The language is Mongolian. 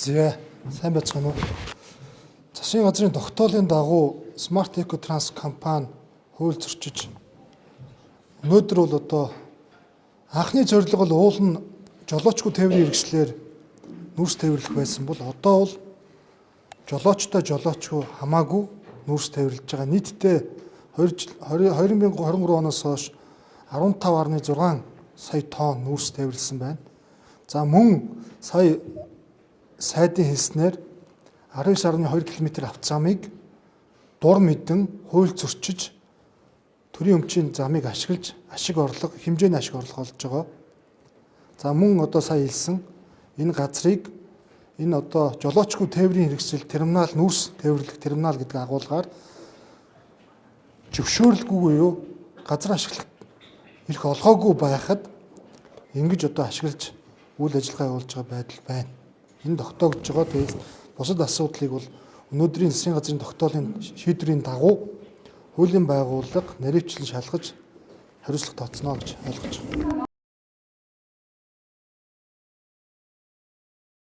За, сайн байцгаана уу. Засгийн газрын тогтоолын дагуу Smart Eco Trans компани хууль зөрчиж өнөөдөр бол одоо анхны зорилго бол уул нь жолоочгүй тээврийн хэрэгслээр нүүрс тээвэрлэх байсан бол одоо бол жолоочгүй хамаагүй нүүрс тээвэрлэж байгаа. Нийтдээ 2023 оноос хойш 15.6 сая тонн нүүрс тээвэрлсэн байна. За мөн сая сайдын хэлснээр 19.2 км автозамыг дур мэдэн хууль зөрчиж төрийн өмчийн замыг ашиглаж ашиг орлого хэмжээний ашиг орлого олж байгаа. За мөн одоо сая хэлсэн энэ газрыг энэ одоо жолоочгүй тээврийн хэрэгсэл терминал нүүрс тээвэрлэх терминал гэдэг агуулгаар зөвшөөрлгүй юу газар ашиглах эрх олгоогүй байхад ингэж одоо ашиглаж үйл ажиллагаа явуулж байгаа байдал байна. Энэ тогтоогдож байгаа. Тэгээд бусад асуудлыг бол өнөөдрийн засгийн газрын тогтоолын шийдвэрийн дагуу хуулийн байгууллага наривчлан шалгаж хариуцлага тооцно гэж ойлгож байна.